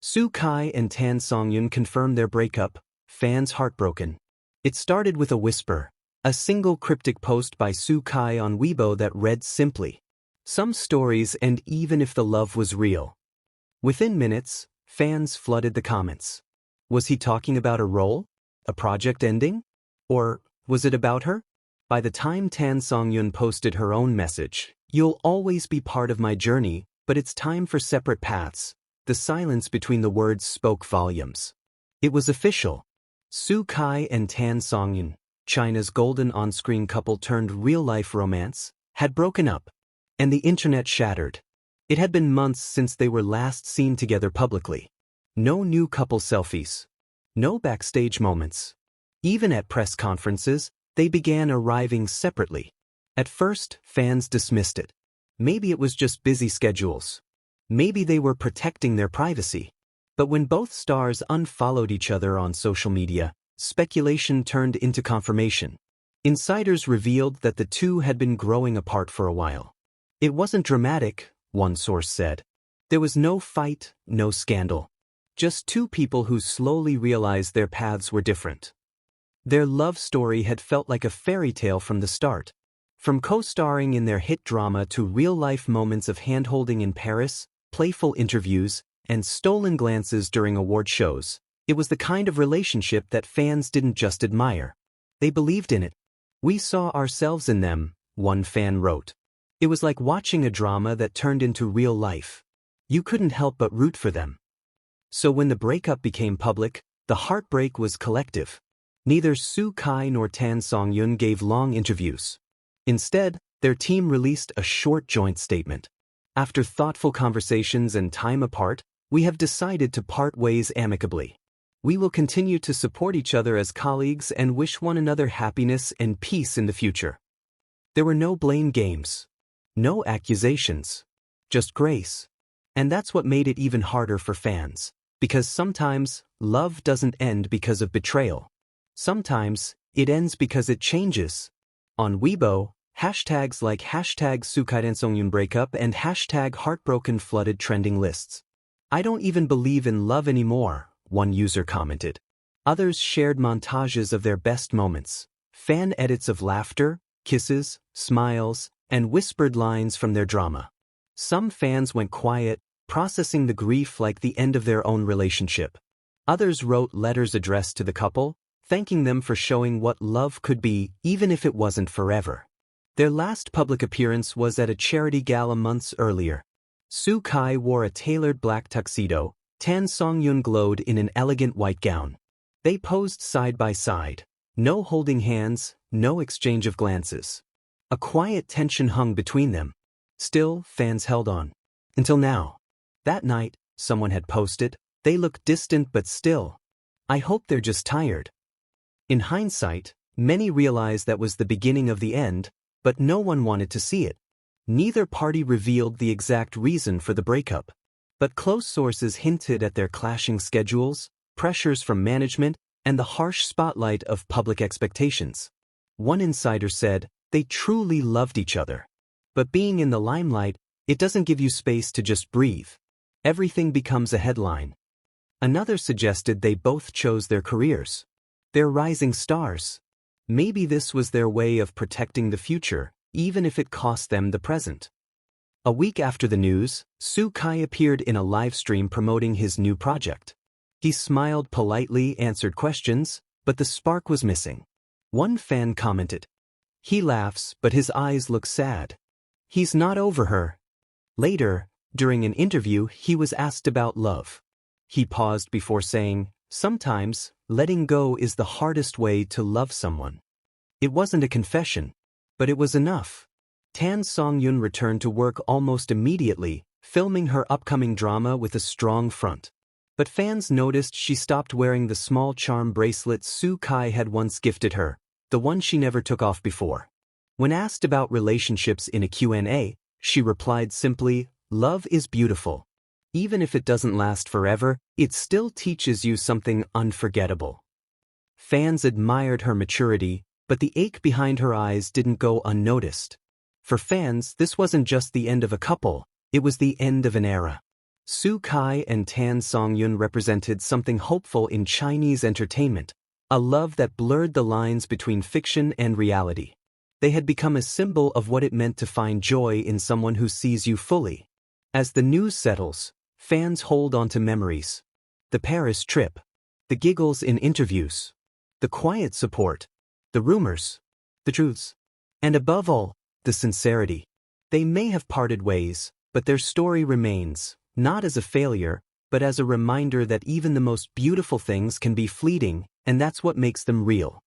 Soo Kai and Tan Songyun confirmed their breakup, fans heartbroken. It started with a whisper, a single cryptic post by Soo Kai on Weibo that read simply, "Some stories and even if the love was real." Within minutes, fans flooded the comments. Was he talking about a role? A project ending? Or was it about her? By the time Tan Songyun posted her own message, "You'll always be part of my journey, but it's time for separate paths," the silence between the words spoke volumes. It was official. Soo Kai and Tan Songyun, China's golden on-screen couple turned real-life romance, had broken up, and the internet shattered. It had been months since they were last seen together publicly. No new couple selfies. No backstage moments. Even at press conferences, they began arriving separately. At first, fans dismissed it. Maybe it was just busy schedules. Maybe they were protecting their privacy. But when both stars unfollowed each other on social media, speculation turned into confirmation. Insiders revealed that the two had been growing apart for a while. It wasn't dramatic, one source said. There was no fight, no scandal. Just two people who slowly realized their paths were different. Their love story had felt like a fairy tale from the start. From co-starring in their hit drama to real-life moments of hand-holding in Paris, playful interviews, and stolen glances during award shows, it was the kind of relationship that fans didn't just admire. They believed in it. "We saw ourselves in them," one fan wrote. It was like watching a drama that turned into real life. You couldn't help but root for them. So when the breakup became public, the heartbreak was collective. Neither Soo Kai nor Tan Songyun gave long interviews. Instead, their team released a short joint statement. "After thoughtful conversations and time apart, we have decided to part ways amicably. We will continue to support each other as colleagues and wish one another happiness and peace in the future." There were no blame games. No accusations. Just grace. And that's what made it even harder for fans. Because sometimes, love doesn't end because of betrayal. Sometimes, it ends because it changes. On Weibo, hashtags like #SooKaiTanSongyun breakup and #Heartbroken flooded trending lists. "I don't even believe in love anymore," one user commented. Others shared montages of their best moments, fan edits of laughter, kisses, smiles, and whispered lines from their drama. Some fans went quiet, processing the grief like the end of their own relationship. Others wrote letters addressed to the couple, thanking them for showing what love could be, even if it wasn't forever. Their last public appearance was at a charity gala months earlier. Soo Kai wore a tailored black tuxedo, Tan Songyun glowed in an elegant white gown. They posed side by side. No holding hands, no exchange of glances. A quiet tension hung between them. Still, fans held on. Until now. That night, someone had posted, "They look distant but still. I hope they're just tired." In hindsight, many realized that was the beginning of the end, but no one wanted to see it. Neither party revealed the exact reason for the breakup. But close sources hinted at their clashing schedules, pressures from management, and the harsh spotlight of public expectations. One insider said, "They truly loved each other. But being in the limelight, it doesn't give you space to just breathe. Everything becomes a headline." Another suggested they both chose their careers. They're rising stars. Maybe this was their way of protecting the future, even if it cost them the present. A week after the news, Soo Kai appeared in a live stream promoting his new project. He smiled politely, answered questions, but the spark was missing. One fan commented, "He laughs, but his eyes look sad. He's not over her." Later, during an interview, he was asked about love. He paused before saying, "Sometimes, letting go is the hardest way to love someone." It wasn't a confession, but it was enough. Tan Songyun returned to work almost immediately, filming her upcoming drama with a strong front. But fans noticed she stopped wearing the small charm bracelet Soo Kai had once gifted her, the one she never took off before. When asked about relationships in a Q&A, she replied simply, "Love is beautiful. Even if it doesn't last forever, it still teaches you something unforgettable." Fans admired her maturity, but the ache behind her eyes didn't go unnoticed. For fans, this wasn't just the end of a couple, it was the end of an era. Su Kai and Tan Songyun represented something hopeful in Chinese entertainment, a love that blurred the lines between fiction and reality. They had become a symbol of what it meant to find joy in someone who sees you fully. As the news settles, fans hold on to memories. The Paris trip, the giggles in interviews, the quiet support, the rumors, the truths, and above all, the sincerity. They may have parted ways, but their story remains, not as a failure, but as a reminder that even the most beautiful things can be fleeting, and that's what makes them real.